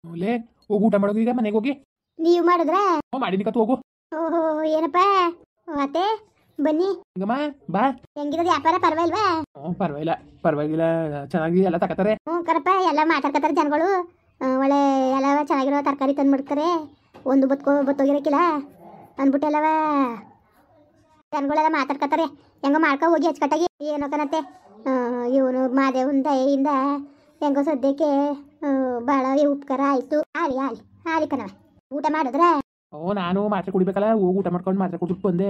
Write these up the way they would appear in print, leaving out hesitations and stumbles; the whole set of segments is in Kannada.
ಲೇ ಹೋಗಿ ಊಟ ಮಾಡೋದು ಈಗ ಮನೆಗೆ ಹೋಗಿ. ನೀವು ಮಾಡಿದ್ರ? ಮಾಡೀನಿ ಕತ್ ಹೋಗು. ಓಹೋ ಏನಪ್ಪ ಅತ್ತೆ ಬನ್ನಿ. ಹಿಂಗಮ್ಮ ಬಾ. ಹೆಂಗಿರೋದು ವ್ಯಾಪಾರ ಪರವಾಗಿಲ್ವಾ? ಪರವಾಗಿಲ್ಲ ಪರವಾಗಿಲ್ಲ, ಚೆನ್ನಾಗಿ ಎಲ್ಲ ತಕತಾರೆ. ಕರಪ್ಪ ಎಲ್ಲ ಮಾತಾಡ್ಕತಾರೆ ಜನಗಳು. ಒಳ್ಳೆ ಎಲ್ಲ ಚೆನ್ನಾಗಿರೋ ತರಕಾರಿ ತಂದು ಮಾಡ್ತಾರೆ, ಒಂದು ಬತ್ತೋಗಿರಕ್ಕಿಲ್ಲ ಅಂದ್ಬಿಟ್ಟೆಲ್ಲವ ಜನಗಳೆಲ್ಲ ಮಾತಾಡ್ಕತಾರೆ. ಹೆಂಗೋ ಮಾಡ್ಕೊ ಹೋಗಿ ಹಚ್ಕಟ್ಟಾಗಿ ಏನೋ ಕನತ್ತೆ. ಇವನು ಮಾದೇವನ ದಯೆಯಿಂದ ಹೆಂಗೋ ಸದ್ಯಕ್ಕೆ ಭಾಳ ಉಪಕಾರ ಆಯಿತು. ಆಲಿ ಆಲಿ ಆಲಿ ಕಣವ. ಊಟ ಮಾಡಿದ್ರೆ? ನಾನು ಮಾತ್ರೆ ಕುಡಿಬೇಕಲ್ಲ, ಹೋಗಿ ಊಟ ಮಾಡ್ಕೊಂಡು ಮಾತ್ರೆ ಕುಡಿಬಿಟ್ಟು ಬಂದೆ.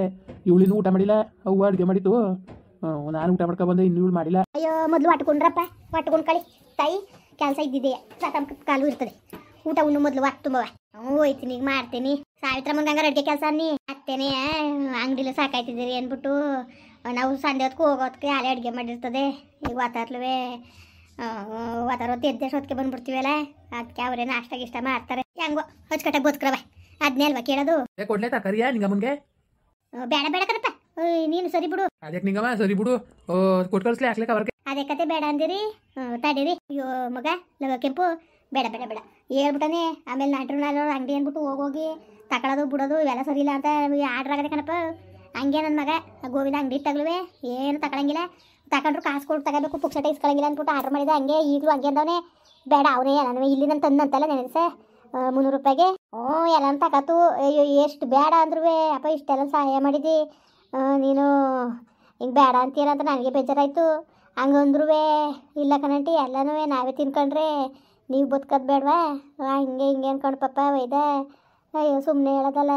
ಇವಳಿನೂ ಊಟ ಮಾಡಿಲ್ಲ, ಅವ್ವ ಅಡುಗೆ ಮಾಡಿತ್ತು. ನಾನು ಊಟ ಮಾಡ್ಕೊಂಡು ಬಂದೆ, ಇನ್ನೂ ಇವಳು ಮಾಡಿಲ್ಲ. ಅಯ್ಯೋ ಮೊದಲು ಒಟ್ಕೊಂಡ್ರಪ್ಪ, ಒಟ್ಕೊಂಡು ಕಳಿ ತಾಯಿ. ಕೆಲಸ ಇದ್ದಿದೆಯಾ ಕಾಲು ಇರ್ತದೆ. ಊಟ ಉಣ್ಣು ಮೊದಲು ಒಟ್ಟು ತುಂಬವ. ಹೋಯ್ತೀನಿ ಈಗ ಮಾಡ್ತೀನಿ. ಸಾವಿತ್ರಮ್ಮನ ಗಂಗಾರ ಅಡುಗೆ ಕೆಲಸ ನೀ ಅತ್ತೇನೆ ಅಂಗಡಿಲ್ಲ ಸಾಕಾಯ್ತಿದ್ದೀರಿ ಅಂದ್ಬಿಟ್ಟು ನಾವು ಸಂಜೆ ಹೊತ್ತಿಗೆ ಹೋಗೋದಕ್ಕೆ ಅಲ್ಲೇ ಅಡುಗೆ ಮಾಡಿರ್ತದೆ. ಈಗ ವಾತಾರ್ಲುವೆ ಹೊತ್ತು ಹೊತ್ತಿಗೆ ಬಂದ್ಬಿಡ್ತೀವಲ್ಲ, ಅದಕ್ಕೆ ಅವರೇ ನಾಷ್ಟ ಗಿಷ್ಟ ಮಾಡ್ತಾರೆ. ಹೆಂಗೋ ಹಚ್ಕಟ್ಟಾಗ ಗೊತ್ಕ್ರವ ಅದನ್ನೇ ಅಲ್ವಾ ಕೇಳೋದು. ಕೊಡ್ಲೇ ತರಕಾರಿಯಾ ನಿಂಗಮ್ಮನ್ಗೆ? ಬೇಡ ಬೇಡ ಕಣಪ್ಪ, ನೀನು ಸರಿ ಬಿಡು. ಅದಕ್ಕೆ ನಿಂಗಮ್ಮ ಸರಿ ಬಿಡು, ಕೊಟ್ಟು ಕಳಿಸ್ಲಿ ಹಾಕ್ಲಿಕ್ಕೆ ಅವ್ರಿಗೆ. ಅದೇ ಕತೆ ಬೇಡ ಅಂದಿರಿ. ತಡೀರಿ. ಅಯ್ಯೋ ಮಗ ಲಗ ಕೆಂಪು ಬೇಡ ಬೇಡ ಬೇಡ ಹೇಳ್ಬಿಟ್ಟಾನೆ. ಆಮೇಲೆ ನಾಟ್ರು ಅಂಗಡಿ ಅಂದ್ಬಿಟ್ಟು ಹೋಗೋಗಿ ತಗೊಳ್ಳೋದು ಬಿಡೋದು ಇವೆಲ್ಲ ಸರಿ ಇಲ್ಲ ಅಂತ ಆರ್ಡ್ರ್ ಆಗದೆ ಕಣಪ್ಪ. ಹಂಗೆ ನನ್ನ ಮಗ ಗೋವಿಂದ ಅಂಗಡಿ ತಗಲುವೆ ಏನು ತಗೊಳಂಗಿಲ್ಲ. ತಗೊಂಡ್ರು ಕಾಸು ಕೊಟ್ಟು ತಗೋಬೇಕು, ಪುಕ್ಸಟ ಇಸ್ಕೊಳಂಗಿಲ್ಲ ಅಂದ್ಬಿಟ್ಟು ಆರ್ಡ್ರ್ ಮಾಡಿದೆ. ಹಂಗೆ ಈಗಲೂ ಹಂಗೆ ಅಂದವನೇ. ಬೇಡ ಅವನೇ ನಾನು ಇಲ್ಲಿ ನಾನು ತಂದಂತಲ್ಲ ನೆನೆಸೆ 300 ರೂಪಾಯಿಗೆ. ಎಲ್ಲ ತಗತು. ಅಯ್ಯೋ ಎಷ್ಟು ಬೇಡ ಅಂದ್ರೂ ಅಪ್ಪ ಇಷ್ಟೆಲ್ಲ ಸಹಾಯ ಮಾಡಿದ್ದಿ ನೀನು, ಹಿಂಗೆ ಬೇಡ ಅಂತೀರಂತ ನನಗೆ ಬೇಜಾರಾಯಿತು. ಹಂಗಂದ್ರೂ ಇಲ್ಲ ಕಣಂಟಿ, ಎಲ್ಲನೂ ನಾವೇ ತಿನ್ಕೊಂಡ್ರೆ ನೀವು ಬದುಕೋದು ಬೇಡವಾ? ಹಿಂಗೆ ಹಿಂಗೆ ಅನ್ಕೊಂಡು ಪಪ್ಪ ಒಯ್ದ. ಅಯ್ಯೋ ಸುಮ್ಮನೆ ಹೇಳೋದಲ್ಲ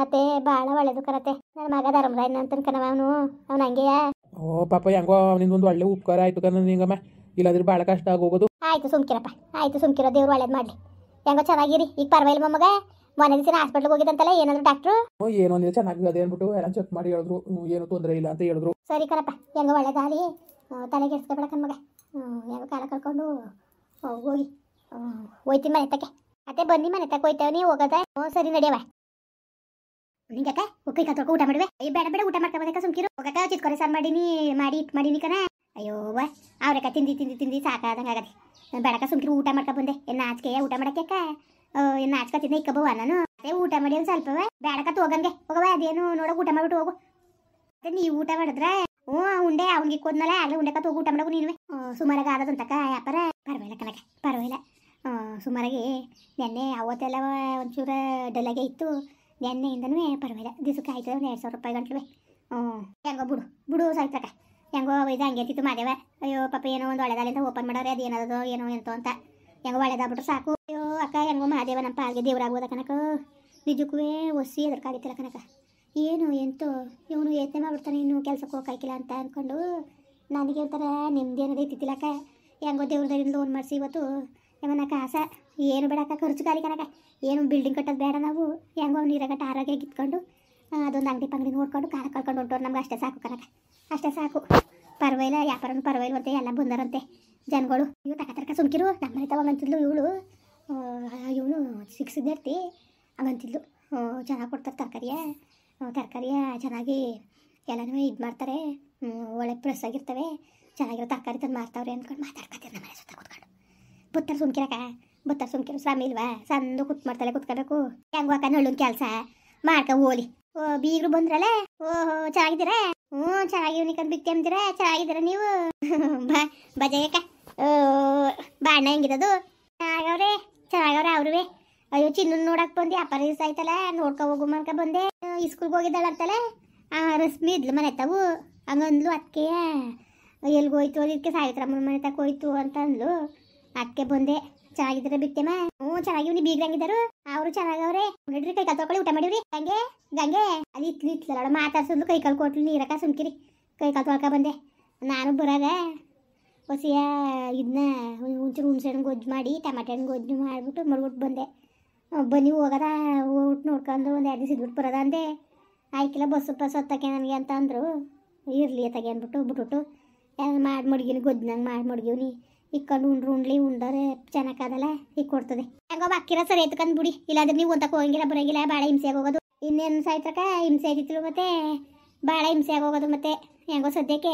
ಅತ್ತೆ, ಭಾಳ ಒಳ್ಳೇದು ಕರತ್ತೆ. ನನ್ನ ಮಗ ಧರ್ಮರಾಯನ ಅಂತ ಕಣವ ಅವನು ಹಂಗೆಯ. ಪಾಪ ಹೆಂಗೋ ಅವನಿಂದೊಂದು ಒಳ್ಳೆ ಉಪಕಾರ ಆಯಿತು ಕಣ ನಿಂಗಮ್ಮ, ಇಲ್ಲಾಂದ್ರೆ ಭಾಳ ಕಷ್ಟ ಆಗೋಗೋದು. ಆಯಿತು ಸುಮ್ಕಿರಪ್ಪ, ಆಯಿತು ಸುಮ್ಕಿರೋ, ದೇವ್ರು ಒಳ್ಳೇದು ಮಾಡಲಿ. ಹೆಂಗೋ ಚೆನ್ನಾಗಿರಿ ಈಗ ಪರವಾಗಿಲ್ಲ ಮಗ. ಮೊನ್ನೆ ದಿವಸ ಹಾಸ್ಪಿಟ್ಲಿಗೆ ಹೋಗಿದ್ದಂತಲ್ಲ, ಏನಾದ್ರು ಡಾಕ್ಟ್ರು? ಏನೋ ಒಂದು ಚೆನ್ನಾಗಿ ಅದೇ ಅಂದ್ಬಿಟ್ಟು ಎಲ್ಲ ಚೆಕ್ ಮಾಡಿ ಹೇಳಿದ್ರು, ಏನು ತೊಂದರೆ ಇಲ್ಲ ಅಂತ ಹೇಳಿದ್ರು. ಸರಿ ಕಣಪ್ಪ, ಹೆಂಗೋ ಒಳ್ಳೇದಾಗಲಿ. ತಲೆಗೆ ಎಡ್ಸ್ಕೊಬೇಡ ಕಣ್ಮಗ. ಹೆಂಗೋ ಕಾಲ ಕಳ್ಕೊಂಡು ಹೋಗಿ ಹೋಯ್ತೀನಿ ಮನೆ ತಕ್ಕೆ. ಅತ್ತೆ ಬನ್ನಿ ಮನೆ ತಕ್ಕ ಹೋಯ್ತೇವೆ, ನೀವು ಹೋಗೋದ? ಸರಿ ನಡೆಯವ. ನಿಂಗಕ್ಕ ಉಪ್ಪಿ ಕತ್ತೊಳ್ಕೊ ಊಟ ಮಾಡುವೆ? ಅಯ್ಯೋ ಬೇಡ ಬೇಡ, ಊಟ ಮಾಡ್ಕೊಬೇಕ ಸುಮ್ಕಿರು. ಹೋಗಕ್ಕ ಚಿತ್ಕೊರೆ ಸಾರು ಮಾಡಿ ಇಟ್ಟು ಮಾಡೀನಿ ಕಣ. ಅಯ್ಯೋ ಅವ್ರಕ್ಕ ತಿಂದು ಸಾಕಾದಂಗೆ ಆಗದೆ. ಬೇಡಕ್ಕ ಸುಮ್ಕಿರು, ಊಟ ಮಾಡ್ಕೊ ಬಂದೆ. ಏನು ನಾಚಿಕೆಯ ಊಟ ಮಾಡಕ್ಕ? ಏನು ನಾಚ್ಕ ತಿಂದ ಇಕ್ಕಬವ ನಾನು. ಅದೇ ಊಟ ಮಾಡಿ ಒಂದು ಸ್ವಲ್ಪವೇ ಬೇಡಕ್ಕ ಹೋಗಂಗೆ ಹೋಗವ. ಅದೇನು ನೋಡೋಕೆ ಊಟ ಮಾಡ್ಬಿಟ್ಟು ಹೋಗು. ಮತ್ತೆ ನೀವು ಊಟ ಮಾಡಿದ್ರೆ ಉಂಡೆ ಅವ್ನಿಗೆ ಕೊದ್ನಲ್ಲ ಆಗಲೇ ಉಂಡೆ ಕತ್ತು ಹೋಗಿ ಊಟ ಮಾಡೋಕು ನೀನು. ಸುಮಾರಾಗ ಆದದಂತಕ್ಕ ವ್ಯಾಪಾರ ಪರವಾಗಿಲ್ಲ ಕನಕ, ಪರವಾಗಿಲ್ಲ. ಸುಮಾರಾಗಿ ನೆನ್ನೆ ಅವತ್ತೆಲ್ಲ ಒಂಚೂರ ಡಲ್ಲಾಗೆ ಇತ್ತು. ನೆನ್ನೆಯಿಂದನೂ ಪರವಾಗಿಲ್ಲ. ದಿವಸಕ್ಕೆ ಆಯ್ತದೆ ಒಂದು 2000 ರೂಪಾಯಿ ಗಂಟ್ಲು. ಹೆಂಗೋ ಬಿಡು ಸಾಯ್ತಕ್ಕ. ಹೆಂಗೋ ಇದು ಹಂಗೆ ಇರ್ತಿತ್ತು ಮಾದೇವ. ಅಯ್ಯೋ ಪಾಪ ಏನೋ ಒಂದು ಒಳ್ಳೆದಾಲಿಂದ ಓಪನ್ ಮಾಡೋರೆ, ಅದು ಏನದೋ ಏನೋ ಎಂತೋ ಅಂತ. ಹೆಂಗೋ ಒಳ್ಳೆದಾಗ್ಬಿಟ್ರೆ ಸಾಕು. ಅಯ್ಯೋ ಅಕ್ಕ ಹೆಂಗೋ ಮಾದೇವ ನಮ್ಮ ಪಾಲ್ಗೆ ದೇವ್ರಾಗ್ಬೋದ ಕನಕ. ನಿಜಕ್ಕೂ ಒಸಿ ಅದ್ರ ಕಾಲಿತ್ತಲ್ಲ ಕನಕ. ಏನು ಎಂತೋ ಇವನು ಯೋಚನೆ ಮಾಡ್ಬಿಡ್ತಾನೆ, ಇನ್ನು ಕೆಲ್ಸಕ್ಕೆ ಹೋಗಾಕಿಲ್ಲ ಅಂತ ಅಂದ್ಕೊಂಡು ನನಗೆ ಒಂಥರ ನೆಮ್ಮದಿ ಅನ್ನೋದು ಇತ್ತಿತ್ತಿಲ್ಲಕ್ಕ. ಹೆಂಗೋ ದೇವ್ರದಿಂದ ಲೋನ್ ಮಾಡಿಸಿ ಇವತ್ತು ಏಮನ್ನ ಕಾಸ ಏನು ಬೇಡಕ್ಕ, ಖರ್ಚು ಗಾಲಿ ಕನಕ. ಏನು ಬಿಲ್ಡಿಂಗ್ ಕಟ್ಟೋದು ಬೇಡ ನಾವು. ಹೆಂಗೋ ನೀರಾಗಟ್ಟ ಆರೋಗ್ಯ ಗಿತ್ಕೊಂಡು ಅದೊಂದು ಅಂಗಡಿ ಪಂಗಡಿ ನೋಡ್ಕೊಂಡು ಕಾಲ ಕಳ್ಕೊಂಡು ಹೊಂಟೋರು. ನಮ್ಗೆ ಅಷ್ಟೇ ಸಾಕು ಕನಕ, ಅಷ್ಟೇ ಸಾಕು. ಪರವಾಗಿಲ್ಲ, ವ್ಯಾಪಾರನೂ ಪರವಾಗಿಲ್ವಂತೆ, ಎಲ್ಲ ಬಂದಾರಂತೆ ಜನಗಳು. ಇವು ತಕ ಸುಮ್ಕಿರು. ನಮ್ಮ ಮನೆ ತಗೊಂಗಂತಿದ್ಲು ಇವಳು. ಇವನು ಸಿಕ್ಸಿದ್ದಿರ್ತಿ ಹಂಗಂತಿದ್ಲು. ಚೆನ್ನಾಗಿ ಕೊಡ್ತಾರೆ ತರಕಾರಿಯ ಚೆನ್ನಾಗಿ ಎಲ್ಲನೂ ಇದು ಮಾಡ್ತಾರೆ. ಒಳ್ಳೆ ಪ್ರೆಸ್ ಆಗಿರ್ತವೆ, ಚೆನ್ನಾಗಿರೋ ತರಕಾರಿ ತಂದು ಮಾರ್ತಾವ್ರೆ ಅಂದ್ಕೊಂಡು ಮಾತಾಡ್ಕೊತೀರಿ ನಮ್ಮ ಮನೆ ಸುತ್ತ ಕೂತ್ಕೊಂಡು. ಬುತ್ತಾರೆ ಸುಮ್ಕಿರು ಶ್ರಮ ಇಲ್ವಾ? ಸಂದು ಮಾಡ್ತಲೇ ಕೂತ್ಕೋಬೇಕು. ಹೆಂಗೋ ಅಕ್ಕ ನಳ್ಳೊಂದು ಕೆಲಸ ಮಾಡ್ಕೊ ಹೋಲಿ. ಬೀಗರು ಬಂದ್ರಲ್ಲ. ಓಹೋ ಚೆನ್ನಾಗಿದ್ದೀರಾ? ಚೆನ್ನಾಗಿವ್ ನಿಕಂದು ಬಿತ್ತಿ ಅಂದಿರ. ಚೆನ್ನಾಗಿದ್ದೀರ ನೀವು? ಬಜಾಯಕ್ಕ ಬಾಣ ಹೆಂಗಿರೋದು? ಚೆನ್ನಾಗವ್ರೆ ಅವ್ರುವೆ. ಅಯ್ಯೋ ಚಿನ್ನ ನೋಡಕ್ ಬಂದು ಅಪ್ಪ ದಿವಸ ಆಯ್ತಲ್ಲ, ನೋಡ್ಕೊ ಹೋಗು ಮನ್ಕ ಬಂದೆ. ಸ್ಕೂಲ್ಗೆ ಹೋಗಿದ್ದಾಳಂತಲ್ಲ ರಶ್ಮಿ ಇದ್ಲು ಮನೆ ತಾವು. ಹಂಗಂದ್ಲು ಅದಕ್ಕೆ ಎಲ್ಗೋಯ್ತು ಅದಕ್ಕೆ ಸಾವಿತ್ರಮ್ಮನ ಮನೆ ತಕ್ಕ ಹೋಯ್ತು ಅಂತ ಅಂದ್ಲು. ಅದಕ್ಕೆ ಬಂದೆ. ಚೆನ್ನಾಗಿದ್ದೀರ ಬಿತ್ತೆಮ್ಮ? ಚೆನ್ನಾಗಿವ್ನಿ. ಬೀಗ್ರಂಗಿದ್ದಾರು ಅವರು ಚೆನ್ನಾಗವ್ರೆ. ನೋಡ್ರಿ ಕೈ ಕಾಲು ತೊಳ್ಕೊಳ್ಳಿ, ಊಟ ಮಾಡಿವ್ರಿ. ಗಂಗೆ ಅಲ್ಲಿ ಇತ್ಲಲ್ಲ ಮಾತಾಡ್ಸಂದು ಕೈ ಕಾಲು ಕೊಟ್ಲು ನೀರಕ್ಕ. ಸುಮ್ಕಿರಿ, ಕೈ ಕಾಲು ತೊಳ್ಕ ಬಂದೆ. ನಾನು ಬರಾಗ ಹೊಸಿಯ ಇದನ್ನ ಒಂಚೂರು ಹುಣ್ಸೆಹಣ್ಣು ಗೊಜ್ಜು ಮಾಡಿ ಟಮಾಟೆ ಹಣ್ಣು ಗೊಜ್ಜು ಮಾಡ್ಬಿಟ್ಟು ಬಂದೆ. ಬನ್ನಿ ಹೋಗದ ಊಟ ನೋಡ್ಕೊಂಡು ಒಂದು 2 ದಿವಸ ಇದ್ಬಿಟ್ಟು ಬರೋದ ಅಂದೆ. ಆಯ್ಕಿಲ್ಲ ಬಸ್ಸು ಹೊತ್ತಕ್ಕೆ ನನಗೆ ಅಂತ ಅಂದರು. ಇರಲಿ ಅತ್ತಾಗೆ ಅಂದ್ಬಿಟ್ಟು ಬಿಟ್ಬಿಟ್ಟು ಮಾಡಿ ಮಡ್ಗಿನಿ ಗೊಜ್ಜಿನಂಗೆ ಮಾಡಿ ಮಡ್ಗಿವ್ನಿ. ಇಕ್ಕೊಂಡು ಉಂಡ್ಲಿ ಉಂಡರೆ ಚೆನ್ನಾಗದಲ್ಲ ಈಗ ಕೊಡ್ತದೆ. ಹೆಂಗೋ ಅಕ್ಕಿರ ಸರಿ ಎತ್ಕೊಂಡು ಬಿಡಿ. ಇಲ್ಲಾಂದ್ರೆ ನೀವು ಒಂದಕ್ಕೆ ಹೋಗಂಗಿಲ್ಲ ಬರೋಂಗಿಲ್ಲ, ಭಾಳ ಹಿಂಸೆ ಆಗೋಗೋದು. ಇನ್ನೇನು ಸಾಯ್ತಕ್ಕ ಹಿಂಸೆ ಆಯ್ತಿತ್ತು ಮತ್ತೆ ಭಾಳ ಹಿಂಸೆ ಆಗೋಗೋದು. ಮತ್ತೆ ಹೆಂಗೋ ಸದ್ಯಕ್ಕೆ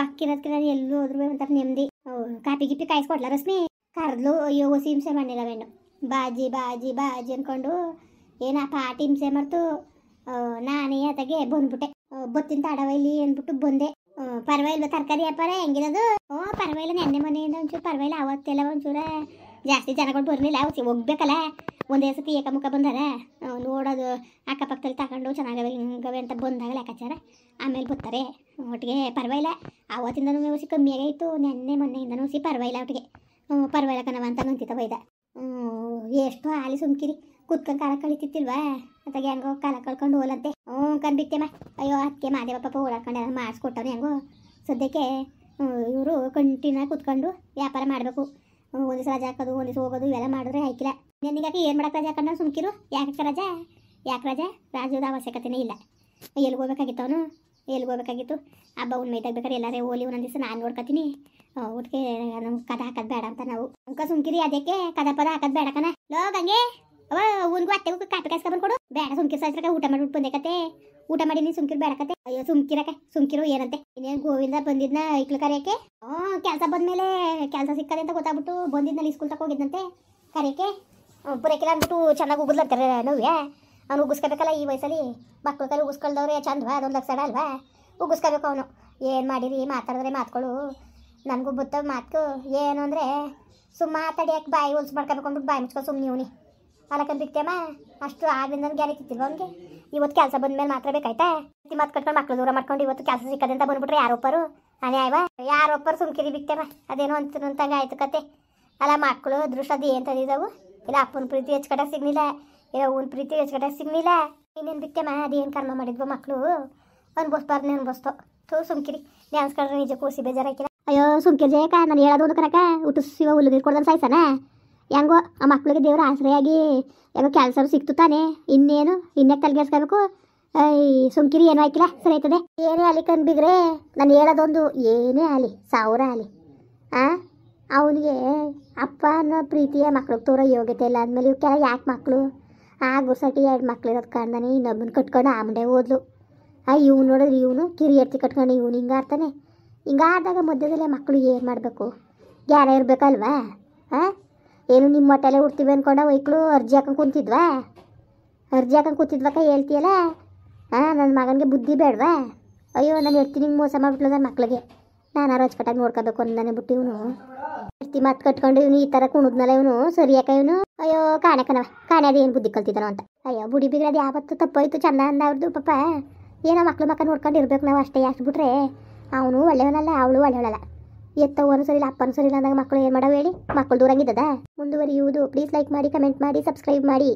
ಅಕ್ಕಿರೋದ್ಕಿರ ಎಲ್ಲೂ ಹೋದ್ರು ಒಂಥರ ನೆಮ್ಮದಿ. ಕಾಪಿ ಗಿಪ್ಪಿ ಕಾಯಿಸ್ಕೊಡ್ಲ ರಶ್ಮಿ? ಕರೆದ್ಲು. ಅಯ್ಯೋ ಹೊಸಿ ಹಿಂಸೆ ಮಾಡಿಲ್ಲ ವೇಣು. ಬಾಜಿ ಬಾಜಿ ಬಾಜಿ ಅಂದ್ಕೊಂಡು ಏನಪ್ಪ ಹಿಂಸೆ ಮಾಡ್ತು. ನಾನೇ ಅತಗೆ ಬಂದ್ಬಿಟ್ಟೆ. ಬತ್ತಿನ ತಾಡವ ಇಲ್ಲಿ ಅಂದ್ಬಿಟ್ಟು ಬಂದೆ. ಪರವಾಗಿಲ್ವ ತರಕಾರಿ ವ್ಯಾಪಾರ ಹೆಂಗಿರೋದು? ಪರವಾಗಿಲ್ಲ. ನೆನ್ನೆ ಮೊನ್ನೆಯಿಂದ ಒಂಚೂರು ಪರವಾಗಿಲ್ಲ. ಅವತ್ತೆಲ್ಲ ಒಂಚೂರ ಜಾಸ್ತಿ ಜನಗಳು ಬರಲಿಲ್ಲ. ಹೋಗ್ಬೇಕಲ್ಲ, ಒಂದೇ ಸತಿ ಏಕಮುಖ ಬಂದಾರ ನೋಡೋದು, ಅಕ್ಕಪಕ್ಕದಲ್ಲಿ ತಗೊಂಡು ಚೆನ್ನಾಗವೆ ಹಿಂಗವೆ ಅಂತ ಬಂದಾಗ ಲೆಕ್ಕಾಚಾರ ಆಮೇಲೆ ಬರ್ತಾರೆ. ಒಟ್ಟಿಗೆ ಪರವಾಗಿಲ್ಲ. ಅವತ್ತಿಂದನೂ ಸಿ ಕಮ್ಮಿ ಆಗೈತು. ನೆನ್ನೆ ಮೊನ್ನೆಯಿಂದನೂ ಸಿ ಪರವಾಗಿಲ್ಲ. ಒಟ್ಟಿಗೆ ಪರವಾಗಿಲ್ಲ ಕಣವ ಅಂತ ನಂತಿತ್ತ ಬೈದ. ಎಷ್ಟು ಹಾಲಿ ಸುಮ್ಕಿರಿ, ಕುತ್ಕೊಂಡು ಕಾಲ ಕಳಿತಿತ್ತಿಲ್ವಾ ಅತ್ತಾಗೆ ಹೆಂಗೋ ಕಾಲ ಕಳ್ಕೊಂಡು ಹೋಲಂತೆ. ಕಂಡ್ಬಿಟ್ಟೆಮ್ಮ. ಅಯ್ಯೋ ಅದಕ್ಕೆ ಮಾದೇವ ಪಾಪ ಓಡಾಡ್ಕೊಂಡು ಎಲ್ಲ ಮಾಡಿಸ್ಕೊಟ್ಟವ್ರು. ಹೆಂಗೋ ಸದ್ಯಕ್ಕೆ ಇವರು ಕಂಟಿನ್ಯೂ ಕುತ್ಕೊಂಡು ವ್ಯಾಪಾರ ಮಾಡಬೇಕು. ಒಂದು ದಿವಸ ರಜೆ ಹಾಕೋದು, ಒಂದು ದಿವಸ ಹೋಗೋದು, ಇವೆಲ್ಲ ಮಾಡಿದ್ರೆ ಆಯ್ಕಿಲ್ಲ. ನಿನಗಾಕೆ ಏನು ಮಾಡಕ್ಕೆ ರಜೆ ಹಾಕೊಂಡು ಸುಮ್ಕಿರು. ಯಾಕೆ ರಜೆ? ರಾಜದ ಅವಶ್ಯಕತೆನೇ ಇಲ್ಲ. ಎಲ್ಲಿಗೆ ಹೋಗ್ಬೇಕಾಗಿತ್ತು ಅವನು? ಎಲ್ಲಿಗೆ ಹೋಗ್ಬೇಕಾಗಿತ್ತು? ಹಬ್ಬ ಉಣ್ಮೆ ತೆಗ್ಬೇಕಾರೆ ಎಲ್ಲರೇ ಹೋಲಿ ಒಂದೊಂದು ದಿವಸ ನಾನು ನೋಡ್ಕೊತೀನಿ. ಒಟ್ಟಿಗೆ ನಮ್ಗೆ ಕದ ಹಾಕೋದು ಬೇಡ ಅಂತ ನಾವು ಅಂಕ ಸುಮ್ಕಿರಿ. ಅದಕ್ಕೆ ಕದ ಪದ ಹಾಕೋದು ಬೇಡ ಕಣ. ಲೋಗಂಗೆ ಅವ ಉನ್ಗೂ ಅತ್ತೆಗೂ ಕಾಪಿ ಕಾಸ್ಕೊಂಡ್ ಕೊಡು. ಬೇಡ ಸುಮ್ಕಿರ್ ಸಾಯ್ಸ್ರಕ ಊಟ ಮಾಡಿಬಿಟ್ಟು ಬಂದೇಕತ್ತೆ. ಊಟ ಮಾಡಿ ನೀನು ಸುಮ್ಕಿರ್ ಬೇಡಕತ್ತೆ. ಅಯ್ಯೋ ಸುಮ್ಕಿರು ಏನಂತೆ. ಇನ್ನೇನು ಗೋವಿಂದ ಬಂದಿದ್ನ ಐಕ್ಳು ಕರೆಯಕ್ಕೆ. ಕೆಲಸ ಬಂದ್ಮೇಲೆ ಕೆಲಸ ಸಿಕ್ಕದೆ ಅಂತ ಗೊತ್ತಾಗ್ಬಿಟ್ಟು ಬಂದಿದ್ನಲ್ಲಿ ಸ್ಕೂಲ್ ತಕ ಹೋಗಿದ್ದಂತೆ ಕರೆಯಕ್ಕೆ. ಪುರಕಿಲ್ಲ ಅಂದ್ಬಿಟ್ಟು ಚೆನ್ನಾಗಿ ಉಗಿದ್ಲಂತಾರೆ ನೋವ್ಯಾ. ಅವ್ನು ಉಗಿಸ್ಕೋಬೇಕಲ್ಲ ಈ ವಯಸ್ಸಲ್ಲಿ. ಮಕ್ಳು ಕೈ ಉಗಿಸ್ಕೊಳ್ದವ್ರೆ ಚಂದ್ವಾ, ಅದೊಂದು ಲಕ್ಷ ಅಲ್ವಾ? ಉಗಿಸ್ಕೋಬೇಕು ಅವನು. ಏನು ಮಾಡಿರಿ ಮಾತಾಡಿದ್ರೆ ಮಾತುಗಳು ನನಗೂ ಬುತ್ತವ ಮಾತು. ಏನು ಅಂದರೆ ಸುಮ್ಮ ಮಾತಾಡಿಯಕ್ಕೆ ಬಾಯಿ ಹೊಲ್ಸು ಮಾಡ್ಕೋಬೇಕು ಅಂದ್ಬಿಟ್ಟು ಬಾಯಿ ಮುಚ್ಕೊಂಡು ಸುಮ್ಮನೆ ಇವನಿ ಅಲಕಂದು ಬಿಡ್ತೇಮ್ಮ. ಅಷ್ಟು ಆಗ್ಲಿಂದ ಗ್ಯಾರಿ ತಿತ್ತಿಲ್ವ ಅವನಿಗೆ? ಇವತ್ತು ಕೆಲಸ ಬಂದ್ಮೇಲೆ ಮಾತ್ರ ಬೇಕಾಯ್ತಾ? ಮಾತು ಕಟ್ಕೊಂಡು ಮಕ್ಳು ದೂರ ಮಾಡ್ಕೊಂಡು ಇವತ್ತು ಕೆಲಸ ಸಿಕ್ಕದೆ ಅಂತ ಬಂದ್ಬಿಟ್ರೆ ಯಾರೊಪ್ಪರು ಅನ್ಯಾಯವಾ? ಯಾರೊಪ್ಪರು ಸುಮ್ಕಿರಿ ಬಿಡ್ತೇಮ್ಮ. ಅದೇನೋ ಅಂತಾಗ ಆಯ್ತು ಕತೆ. ಅಲ್ಲ ಮಕ್ಕಳು ಅದೃಷ್ಟ ಅದು ಏನು ತಂದಿದ್ದಾವು? ಇಲ್ಲ ಅಪ್ಪನ ಪ್ರೀತಿ ಹೆಚ್ಚು ಸಿಗ್ಲಿಲ್ಲ, ಇಲ್ಲ ಅವ್ನ ಪ್ರೀತಿ ಹೆಚ್ಚು ಸಿಗ್ಲಿಲ್ಲ. ಇನ್ನೇನು ಬಿಟ್ಟೆಮ್ಮ. ಅದೇನು ಕರ್ಮ ಮಾಡಿದ್ವು ಮಕ್ಕಳು? ಅನ್ಭವಿಸ್ಬಾರ್ದು ಅನ್ಭವಿಸ್ತೋ. ಸುಮ್ಕಿರಿ. ನ್ಯಾನ್ಸ್ಕೊಂಡ್ರೆ ನಿಜ ಕೂಸಿ ಬೇಜಾರಾಕಿಲ್ಲ. ಅಯ್ಯೋ ಸುಮ್ಕಿರಿ ಜಯಕ. ನಾನು ಹೇಳೋದು ಒಂದು ಕನಕ ಹುಟ್ಟಿಸಿವ ಹುಲ್ಲು ಕೊಡ್ದಂಗೆ ಸಾಯ್ಸನ. ಹೆಂಗೋ ಆ ಮಕ್ಳಿಗೆ ದೇವ್ರ ಆಶ್ರಯಾಗಿ ಹೆಂಗೋ ಕೆಲಸ ಸಿಕ್ತು ತಾನೆ. ಇನ್ನೇನು ಇನ್ನಕ್ಕೆ ತಲೆಗೆಡ್ಸ್ಕೋಬೇಕು. ಸುಮ್ಕಿರಿ ಏನೂ ಹಾಕಿಲ್ಲ, ಸರಿ ಆಯ್ತದೆ. ಏನೇ ಆಲಿ ಕಂಡ್ಬಿದ್ರೆ ನಾನು ಹೇಳೋದೊಂದು, ಏನೇ ಆಲಿ 1000 ಆಲಿ ಅವನಿಗೆ ಅಪ್ಪ ಅನ್ನೋ ಪ್ರೀತಿಯ ಮಕ್ಳಿಗೆ ತೋರೋ ಯೋಗ್ಯತೆ ಇಲ್ಲ ಅಂದಮೇಲೆ ಇವಕ್ಕೆಲ್ಲ ಯಾಕೆ ಮಕ್ಕಳು? ಆ ಗುರ್ಸಟಿ 2 ಮಕ್ಳು ಇರೋದು ಕಾಣ್ದಾನೆ ಇನ್ನೊಬ್ಬನ ಕಟ್ಕೊಂಡು ಆ ಮುಂಡೆ ಹೋದ್ಲು. ಇವ್ನು ನೋಡಿದ್ರೆ ಇವನು ಕಿರಿ ಎತ್ತಿ ಕಟ್ಕೊಂಡು ಇವನು ಹಿಂಗಾಡ್ತಾನೆ. ಹಿಂಗಾದಾಗ ಮಧ್ಯದಲ್ಲೇ ಮಕ್ಕಳು ಏನು ಮಾಡಬೇಕು? ಗ್ಯಾರ ಇರಬೇಕಲ್ವಾ? ಏನು ನಿಮ್ಮ ಹೊಟ್ಟೆಲೆ ಹುಡ್ತೀವಿ ಅಂದ್ಕೊಂಡ ವೈಕ್ಳು ಅರ್ಜಿ ಹಾಕೊಂಡು ಕೂತಿದ್ವಕ್ಕ ಹೇಳ್ತೀಯಲ್ಲ. ನನ್ನ ಮಗನಿಗೆ ಬುದ್ಧಿ ಬೇಡವಾ? ಅಯ್ಯೋ ನಾನು ಹೇಳ್ತೀನಿ ಹಿಂಗೆ ಮೋಸ ಮಾಡಿಬಿಟ್ಲು ನನ್ನ ಮಕ್ಳಿಗೆ. ನಾನು ಅಚ್ಚುಕಟ್ಟಾಗಿ ನೋಡ್ಕೋಬೇಕು ಅಂದಾನೆ ಬಿಟ್ಟು ಇವನು ಎತ್ತಿ ಮಾತು ಕಟ್ಕೊಂಡು ಇವನು ಈ ಥರ ಕುಣಿದ್ನಲ್ಲ ಇವನು ಸರಿ ಯಾಕ ಇವನು? ಅಯ್ಯೋ ಕಾಣೆ ಅದೇನು ಬುದ್ಧಿ ಕಲ್ತಿದ್ದಾನೋ ಅಂತ. ಅಯ್ಯೋ ಬುಡಿ ಬಿಗ್ರೆ ಅದು ಯಾವತ್ತು ತಪ್ಪಾಯ್ತು. ಚಂದ ಅಂದ ಅವ್ರದ್ದು ಪಾಪ. ಏನೋ ಮಕ್ಳು ನೋಡ್ಕೊಂಡು ಇರ್ಬೇಕು ನಾವು ಅಷ್ಟೇ. ಯಾಕೆ ಬಿಟ್ರೆ ಅವನು ಒಳ್ಳೆಯವನಲ್ಲ, ಅವಳು ಒಳ್ಳೆಯವಳಲ್ಲ. ಎತ್ತವನು ಸರಿಯಿಲ್ಲ, ಅಪ್ಪನೂ ಸರಿಯಿಲ್ಲ ಅಂದಾಗ ಮಕ್ಕಳು ಏನು ಮಾಡೋ ಹೇಳಿ? ಮಕ್ಕಳು ದೂರಂಗಿದ್ದದ ಮುಂದುವರಿಯುವುದು. ಪ್ಲೀಸ್ ಲೈಕ್ ಮಾಡಿ, ಕಮೆಂಟ್ ಮಾಡಿ, ಸಬ್ಸ್ಕ್ರೈಬ್ ಮಾಡಿ.